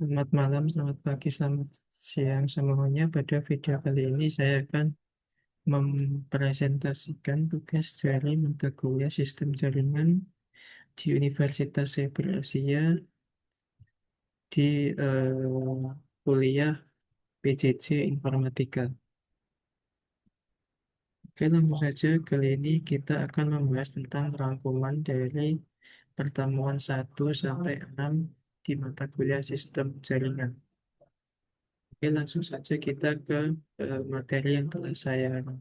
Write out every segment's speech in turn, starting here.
Selamat malam, selamat pagi, selamat siang semuanya. Pada video kali ini saya akan mempresentasikan tugas dari mata kuliah Sistem Jaringan di Universitas Cyber Asia di kuliah PJJ Informatika. Oke, langsung saja kali ini kita akan membahas tentang rangkuman dari pertemuan 1 sampai 6 di mata kuliah Sistem Jaringan. Oke, langsung saja kita ke materi yang telah saya rangkum.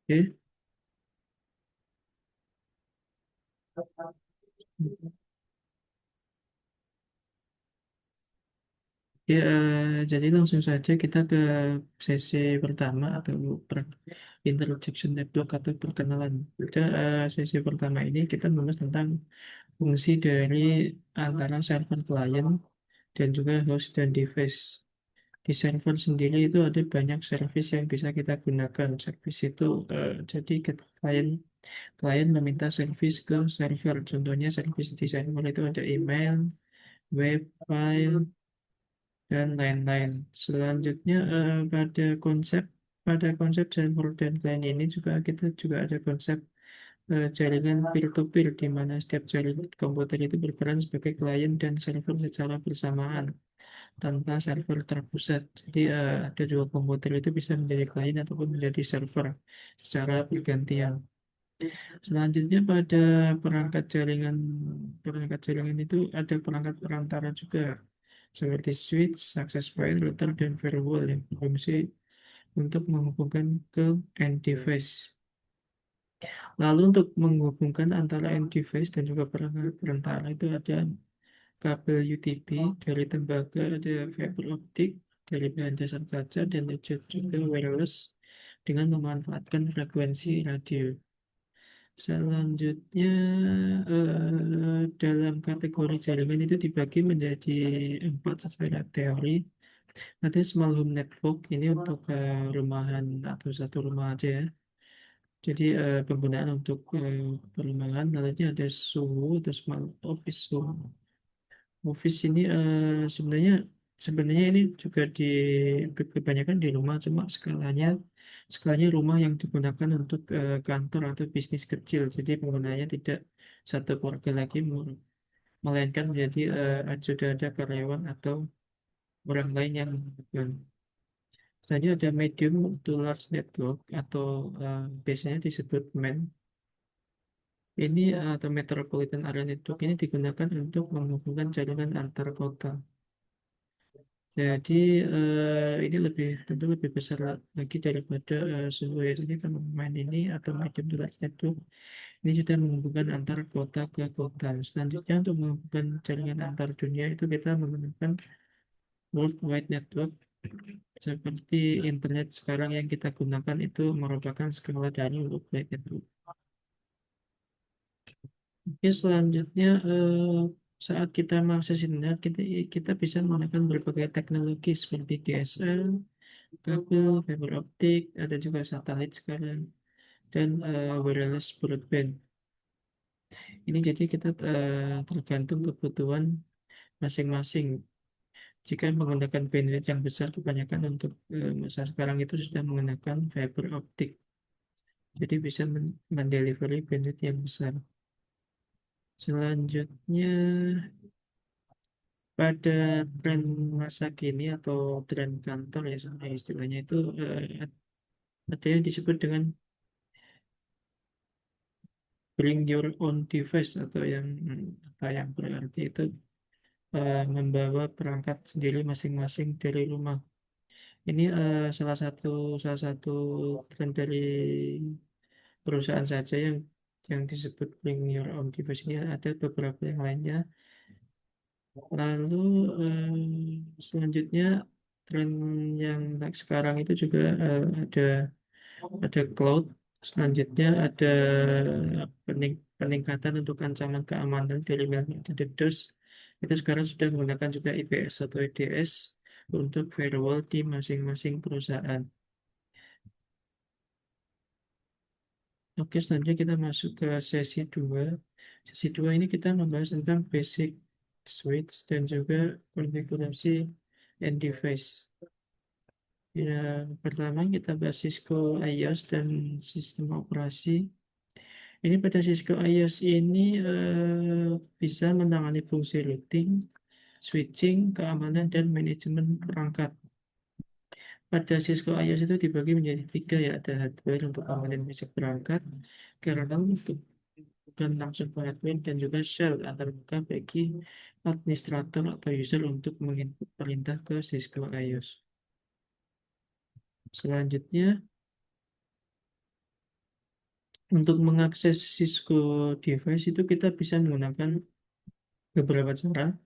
Oke, ya, jadi langsung saja kita ke sesi pertama atau introduction network atau perkenalan. Pada sesi pertama ini kita membahas tentang fungsi dari antara server klien dan juga host dan device. Di server sendiri itu ada banyak service yang bisa kita gunakan. Service itu jadi klien klien meminta service ke server. Contohnya service di server itu ada email, web, file, dan lain-lain. Selanjutnya pada konsep server dan client ini kita juga ada konsep jaringan peer-to-peer di mana setiap jaringan komputer itu berperan sebagai klien dan server secara bersamaan tanpa server terpusat. Jadi ada dua komputer itu bisa menjadi klien ataupun menjadi server secara bergantian. Selanjutnya pada perangkat jaringan itu ada perangkat perantara juga seperti switch, access point, router, dan firewall yang berfungsi untuk menghubungkan ke end device. Lalu untuk menghubungkan antara end device dan juga perangkat perantara itu ada kabel UTP dari tembaga, ada fiber optik dari bahan dasar kaca, dan ada juga wireless dengan memanfaatkan frekuensi radio. Selanjutnya, dalam kategori jaringan itu dibagi menjadi 4 secara teori. Ada small home network, ini untuk rumahan atau satu rumah aja ya. Jadi penggunaan untuk perumahan. Lalu ada SUWO atau small office home. Office ini sebenarnya ini juga kebanyakan di rumah, cuma skalanya rumah yang digunakan untuk kantor atau bisnis kecil. Jadi penggunanya tidak satu keluarga lagi, melainkan menjadi sudah ada karyawan atau orang lain yang melakukan. Selanjutnya ada medium to large network atau biasanya disebut MAN. Ini atau Metropolitan Area Network ini digunakan untuk menghubungkan jaringan antar kota. Jadi ini tentu lebih besar lagi daripada seluruh ya. Jadi kalau main ini atau medium to large network ini sudah menghubungkan antar kota ke kota. Selanjutnya untuk menghubungkan jaringan antar dunia itu kita menggunakan World Wide Network. Seperti internet sekarang yang kita gunakan itu merupakan skala dari World Wide Network. Oke, selanjutnya saat kita mengakses internet kita bisa menggunakan berbagai teknologi seperti DSL, kabel, fiber optik, ada juga satelit sekarang, dan wireless broadband. Ini jadi kita tergantung kebutuhan masing-masing. Jika menggunakan bandwidth yang besar, kebanyakan untuk masa sekarang itu sudah menggunakan fiber optik. Jadi bisa mendelivery bandwidth yang besar. Selanjutnya, pada tren masa kini atau tren kantor ya sebenarnya istilahnya itu ada yang disebut dengan bring your own device atau yang berarti itu membawa perangkat sendiri masing-masing dari rumah. Ini salah satu tren dari perusahaan saja yang disebut bring your own device. Ini ada beberapa yang lainnya. Lalu selanjutnya tren yang naik sekarang itu juga ada cloud. Selanjutnya ada peningkatan untuk ancaman keamanan dari metode DDoS. Itu sekarang sudah menggunakan juga IPS atau IDS untuk firewall di masing-masing perusahaan. Oke, selanjutnya kita masuk ke sesi 2. Sesi 2 ini kita membahas tentang basic switch dan juga konfigurasi end device. Ya, pertama kita bahas Cisco IOS dan sistem operasi. Ini pada Cisco iOS ini bisa menangani fungsi routing, switching, keamanan, dan manajemen perangkat. Pada Cisco iOS itu dibagi menjadi tiga ya, ada hardware untuk keamanan fisik perangkat, kernel untuk bukan langsung ke hardware, dan juga shell antar muka bagi administrator atau user untuk menginput perintah ke Cisco iOS. Selanjutnya, untuk mengakses Cisco device itu kita bisa menggunakan beberapa cara.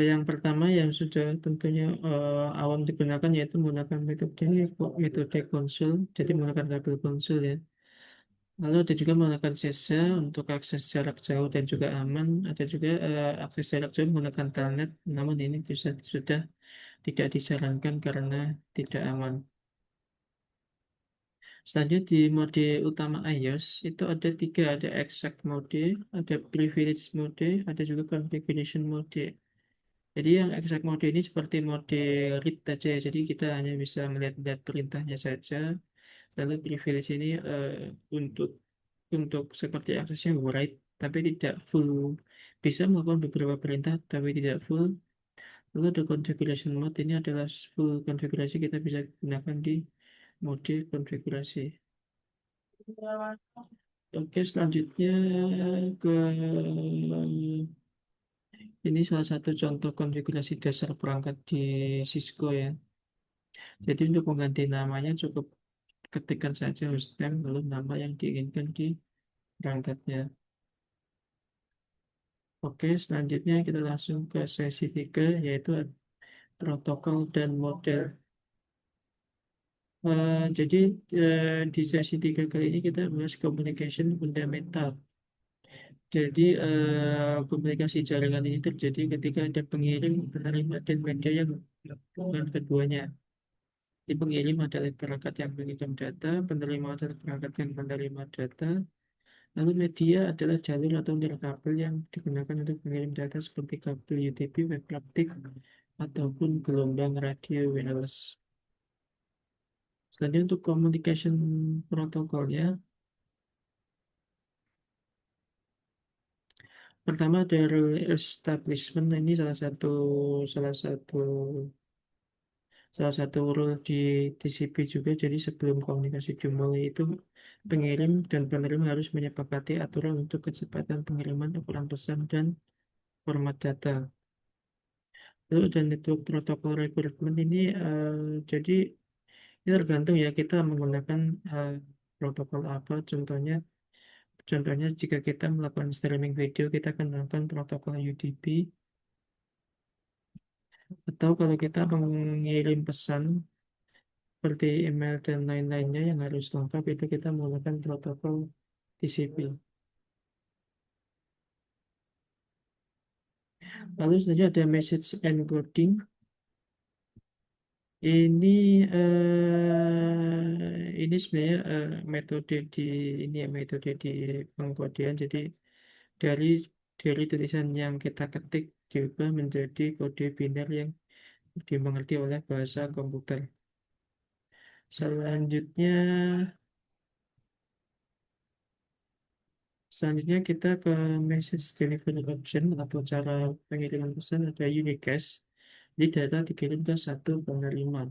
Yang pertama yang sudah tentunya awam digunakan yaitu menggunakan metode konsul, jadi menggunakan kabel konsul ya. Lalu ada juga menggunakan SSH untuk akses jarak jauh dan juga aman. Ada juga akses jarak jauh menggunakan telnet, namun ini sudah tidak disarankan karena tidak aman. Selanjutnya di mode utama iOS itu ada tiga, ada exact mode, ada privilege mode, ada juga configuration mode. Jadi yang exact mode ini seperti mode read saja, ya. Jadi kita hanya bisa melihat perintahnya saja. Lalu privilege ini untuk seperti aksesnya write, tapi tidak full. Bisa melakukan beberapa perintah, tapi tidak full. Lalu ada configuration mode, ini adalah full konfigurasi, kita bisa gunakan di mode konfigurasi. Oke, selanjutnya ke ini salah satu contoh konfigurasi dasar perangkat di Cisco ya. Jadi untuk mengganti namanya cukup ketikkan saja hostname lalu nama yang diinginkan di perangkatnya. Oke, selanjutnya kita langsung ke sesi 3 yaitu protokol dan model. Jadi di sesi 3 kali ini kita bahas communication fundamental. Jadi komunikasi jaringan ini terjadi ketika ada pengirim, penerima, dan media yang melakukan keduanya. Jadi pengirim adalah perangkat yang mengirim data, penerima adalah perangkat yang menerima data, lalu media adalah jalur atau nirkabel yang digunakan untuk mengirim data seperti kabel UTP, web optik, ataupun gelombang radio wireless. Selanjutnya untuk communication protokolnya, pertama ada rule establishment. Nah, ini salah satu salah satu rule di TCP juga. Jadi sebelum komunikasi dimulai itu pengirim dan penerima harus menyepakati aturan untuk kecepatan pengiriman, ukuran pesan, dan format data. Lalu dan network protokol recruitment ini jadi ini tergantung ya kita menggunakan eh, protokol apa. Contohnya jika kita melakukan streaming video kita akan menggunakan protokol UDP, atau kalau kita mengirim pesan seperti email dan lain-lainnya yang harus lengkap itu kita menggunakan protokol TCP. Lalu selanjutnya ada message encoding. Ini sebenarnya metode di ini ya metode di pengkodean. Jadi dari tulisan yang kita ketik diubah menjadi kode biner yang dimengerti oleh bahasa komputer. Selanjutnya, selanjutnya kita ke message delivery option atau cara pengiriman pesan ada unicast. Jadi data dikirim ke satu penerima.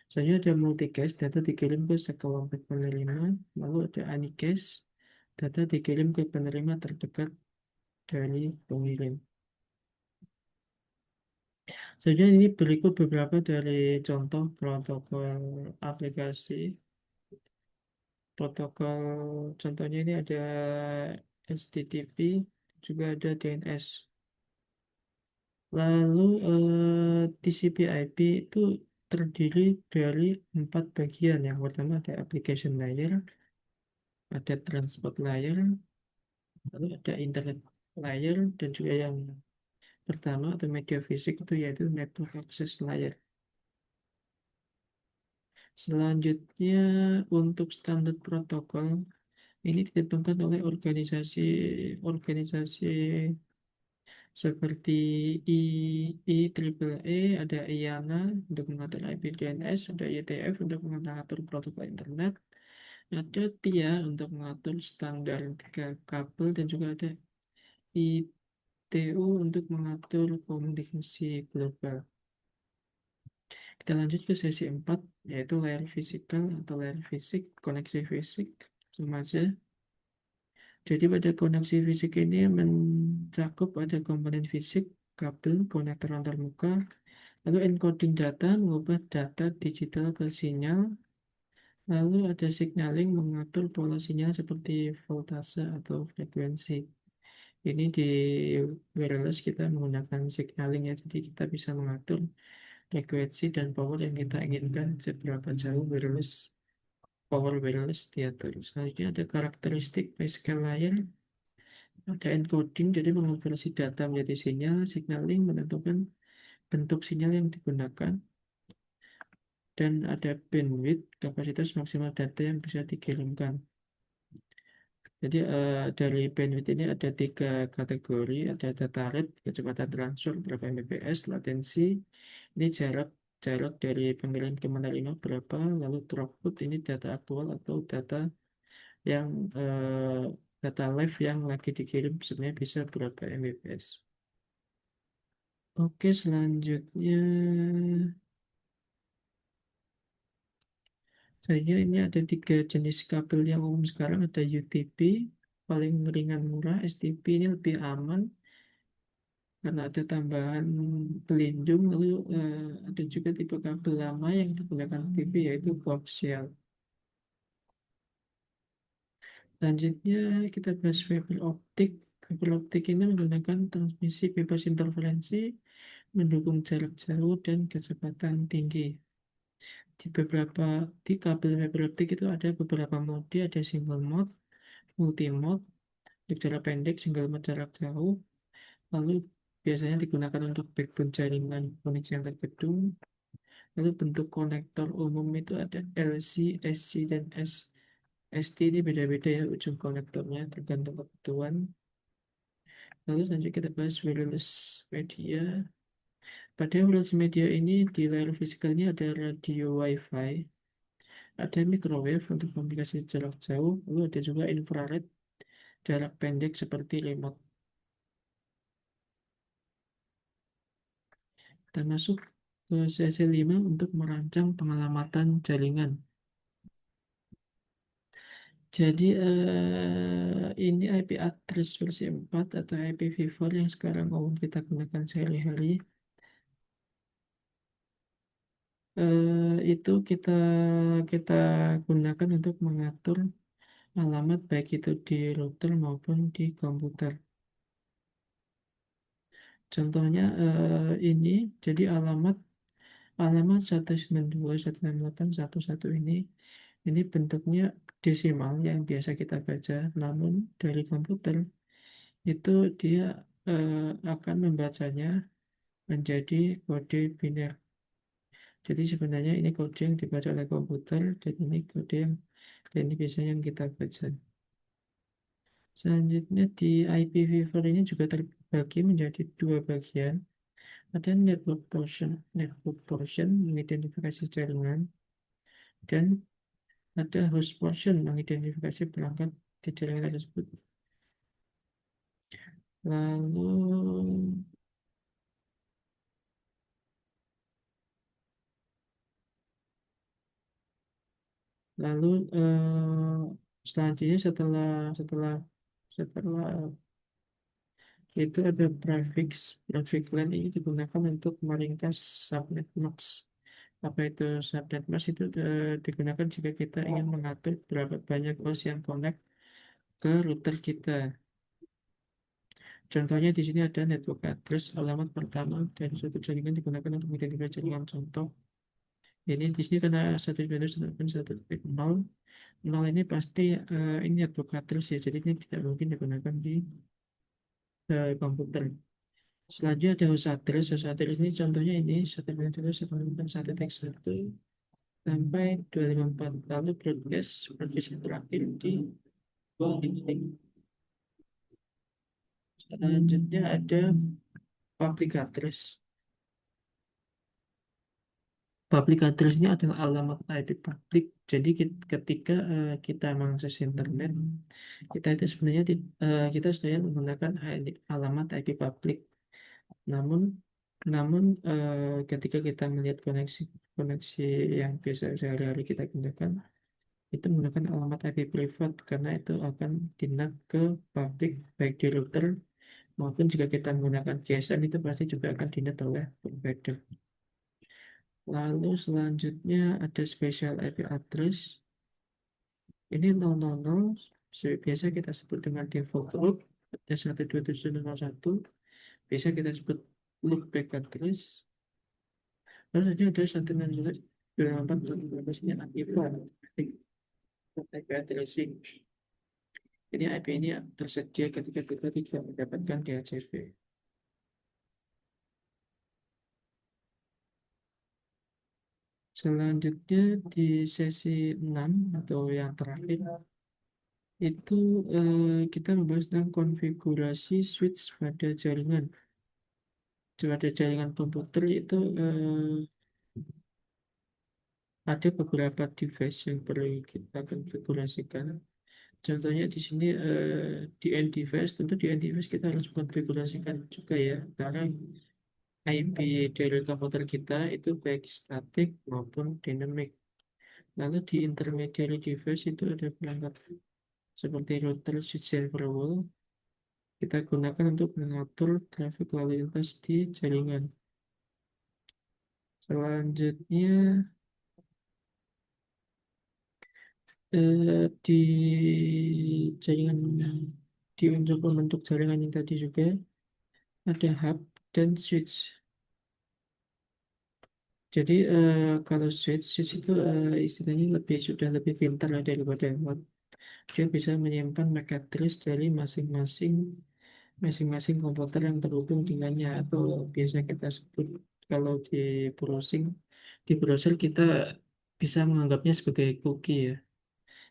Selanjutnya ada multicast, data dikirim ke sekelompok penerima. Lalu ada unicast, data dikirim ke penerima terdekat dari pengirim. Selanjutnya ini berikut beberapa dari contoh protokol aplikasi. Protokol contohnya ini ada HTTP, juga ada DNS. Lalu TCP/IP itu terdiri dari 4 bagian. Yang pertama ada application layer, ada transport layer, lalu ada internet layer, dan juga yang pertama atau media fisik itu yaitu network access layer. Selanjutnya untuk standar protokol ini ditentukan oleh organisasi seperti I, IEEE, ada IANA untuk mengatur IP DNS, ada IETF untuk mengatur protokol internet, ada TIA untuk mengatur standar tiga kabel, dan juga ada ITU untuk mengatur komunikasi global. Kita lanjut ke sesi 4, yaitu layer fisikal atau layer fisik, koneksi fisik, sama aja. Jadi pada koneksi fisik ini mencakup ada komponen fisik, kabel, konektor antar muka, lalu encoding data, mengubah data digital ke sinyal, lalu ada signaling, mengatur pola sinyal seperti voltase atau frekuensi. Ini di wireless kita menggunakan signaling ya, jadi kita bisa mengatur frekuensi dan power yang kita inginkan seberapa jauh power wireless diatur. Selanjutnya ada karakteristik biskell layer, ada encoding, jadi mengonversi data menjadi sinyal, signaling menentukan bentuk sinyal yang digunakan, dan ada bandwidth, kapasitas maksimal data yang bisa dikirimkan. Jadi dari bandwidth ini ada 3 kategori, ada data rate, kecepatan transfer berapa Mbps, latensi, ini jarak jarak dari pengirim ke penerima berapa, lalu throughput ini data aktual atau yang eh, data live yang lagi dikirim sebenarnya bisa berapa Mbps. Oke, selanjutnya saya ini ada 3 jenis kabel yang umum sekarang, ada UTP, paling ringan murah, STP ini lebih aman karena ada tambahan pelindung, lalu ada juga tipe kabel lama yang digunakan UTP yaitu coaxial. Selanjutnya kita bahas fiber optik. Fiber optik ini menggunakan transmisi bebas interferensi, mendukung jarak jauh dan kecepatan tinggi. Di kabel fiber optik itu ada beberapa mode, ada single mode, multi mode, untuk jarak pendek, single mode jarak jauh, lalu biasanya digunakan untuk backbone jaringan koneksi antar gedung. Lalu bentuk konektor umum itu ada LC, SC, dan ST, ini beda-beda ya ujung konektornya tergantung kebutuhan. Lalu selanjutnya kita bahas wireless media. Pada wireless media ini di layar fisikalnya ada radio Wi-Fi, ada microwave untuk komunikasi jarak jauh, lalu ada juga infrared jarak pendek seperti remote. Kita masuk ke sesi 5 untuk merancang pengelamatan jaringan. Jadi ini IP address versi 4 atau IPv4 yang sekarang umum kita gunakan sehari-hari. Itu kita gunakan untuk mengatur alamat baik itu di router maupun di komputer. Contohnya ini jadi alamat alamat 192.168.1.1 ini bentuknya desimal yang biasa kita baca, namun dari komputer itu dia akan membacanya menjadi kode biner. Jadi sebenarnya ini kode yang dibaca oleh komputer, dan ini kode dan ini biasanya yang kita baca. Selanjutnya di IPv4 ini juga terbagi menjadi 2 bagian. Ada network portion mengidentifikasi jaringan, dan ada host portion mengidentifikasi perangkat di jaringan tersebut. Lalu lalu selanjutnya setelah setelah setelah itu ada prefix line ini digunakan untuk meringkas subnet mask. Apa itu subnet mask? Itu digunakan jika kita ingin mengatur berapa banyak host yang connect ke router kita. Contohnya di sini ada network address alamat pertama dan suatu jaringan digunakan untuk mengidentifikasi jaringan contoh. Ini di sini karena 1.1.1.0, nol ini pasti ini network address ya, jadi ini tidak mungkin digunakan di komputer. Selanjutnya ada host address. Host address ini contohnya ini 1.1.1.1 sampai 254. Lalu broadcast yang terakhir di ini. Selanjutnya ada public address. Public address ini adalah alamat IP publik. Jadi ketika kita mengakses internet, kita itu sebenarnya kita sebenarnya menggunakan alamat IP publik. Namun namun ketika kita melihat koneksi koneksi yang biasa sehari-hari kita gunakan, itu menggunakan alamat IP privat karena itu akan tindak ke publik baik di router maupun jika kita menggunakan GSM itu pasti juga akan tindak oleh provider. Lalu selanjutnya ada special IP address. Ini 000, biasa kita sebut dengan default root. Ada 127.1. Biasa kita sebut loopback address. Lalu saja ada 128.14 ini AIPA, IP addressing. Ini IP ini tersedia ketika kita tidak mendapatkan DHCP. Selanjutnya di sesi 6 atau yang terakhir itu kita membahas tentang konfigurasi switch pada jaringan. Pada jaringan komputer itu ada beberapa device yang perlu kita konfigurasikan. Contohnya di sini di end device, tentu di end device kita harus konfigurasikan juga ya, karena IP dari komputer kita itu baik statik maupun dynamic. Lalu di intermediary device itu ada perangkat seperti router, switch, dan firewall. Kita gunakan untuk mengatur traffic lalu lintas di jaringan. Selanjutnya di jaringan di untuk membentuk jaringan yang tadi juga ada hub dan switch. Jadi kalau switch itu istilahnya sudah lebih pintar lah daripada hub. Dia bisa menyimpan MAC address dari masing-masing komputer yang terhubung dengannya, atau biasa kita sebut kalau di browser kita bisa menganggapnya sebagai cookie ya.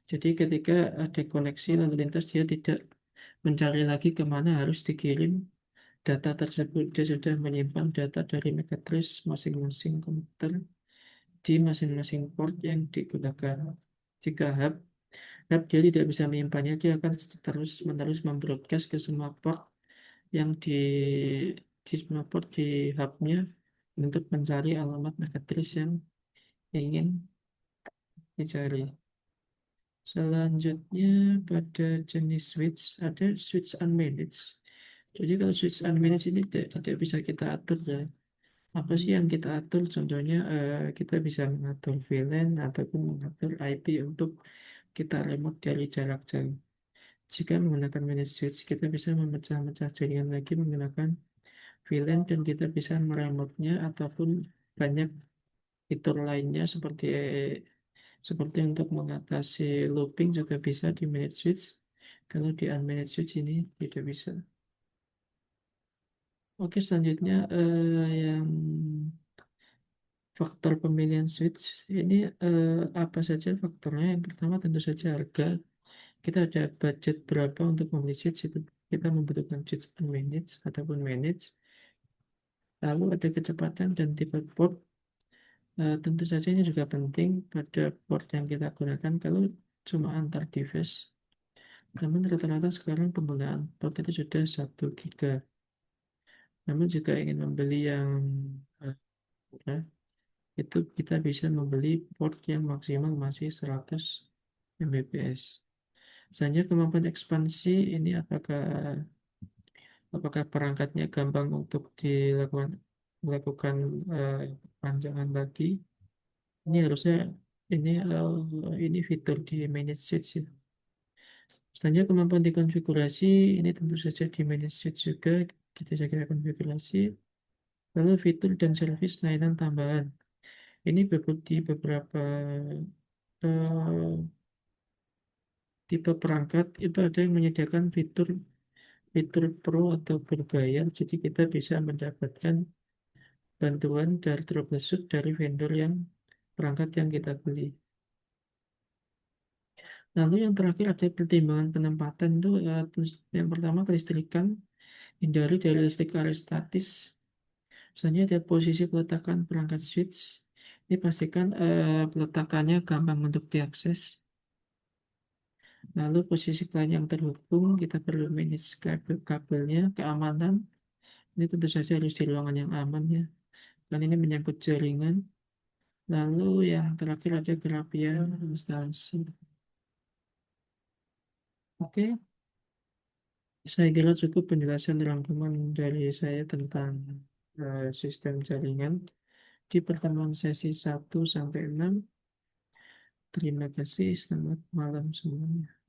Jadi ketika ada koneksi lalu lintas, dia tidak mencari lagi kemana harus dikirim data tersebut. Dia sudah menyimpan data dari MAC address masing-masing komputer di masing-masing port yang digunakan. Jika hub dia tidak bisa menyimpannya, dia akan terus menerus membroadcast ke semua port yang di semua port di hubnya untuk mencari alamat MAC address yang ingin dicari. Selanjutnya pada jenis switch ada switch unmanaged. Jadi kalau switch unmanaged ini tidak bisa kita atur ya. Apa sih yang kita atur? Contohnya kita bisa mengatur VLAN ataupun mengatur IP untuk kita remote dari jarak jauh. Jika menggunakan managed switch, kita bisa memecah-mecah jaringan lagi menggunakan VLAN dan kita bisa meremote-nya ataupun banyak fitur lainnya seperti untuk mengatasi looping juga bisa di managed switch. Kalau di unmanaged switch ini tidak bisa. Oke, selanjutnya yang faktor pemilihan switch ini apa saja faktornya? Yang pertama tentu saja harga. Kita ada budget berapa untuk membeli switch itu. Kita membutuhkan switch unmanaged ataupun managed. Lalu ada kecepatan dan tipe port. Tentu saja ini juga penting pada port yang kita gunakan kalau cuma antar device. Namun rata-rata sekarang penggunaan port itu sudah 1 GB. Namun jika ingin membeli yang murah, itu kita bisa membeli port yang maksimal masih 100 Mbps. Misalnya kemampuan ekspansi ini apakah perangkatnya gampang untuk melakukan panjangan lagi. Ini harusnya ini fitur di manage switch ya. Selanjutnya kemampuan dikonfigurasi, ini tentu saja di manage switch juga, kita jaga konfigurasi. Lalu fitur dan servis layanan tambahan. Ini di beberapa eh, tipe perangkat itu ada yang menyediakan fitur fitur pro atau berbayar, jadi kita bisa mendapatkan bantuan dari troubleshoot dari vendor yang perangkat yang kita beli. Lalu yang terakhir ada pertimbangan penempatan itu yang pertama kelistrikan, hindari dari listrik arus statis. Misalnya ada posisi peletakan perangkat switch, ini pastikan peletakannya gampang untuk diakses. Lalu posisi klien yang terhubung, kita perlu manage kabelnya, keamanan. Ini tentu saja harus di ruangan yang aman ya, dan ini menyangkut jaringan. Lalu yang terakhir ada kerapian instalasi. Oke, saya kira cukup penjelasan rangkuman dari saya tentang sistem jaringan di pertemuan sesi 1 sampai 6. Terima kasih, selamat malam semuanya.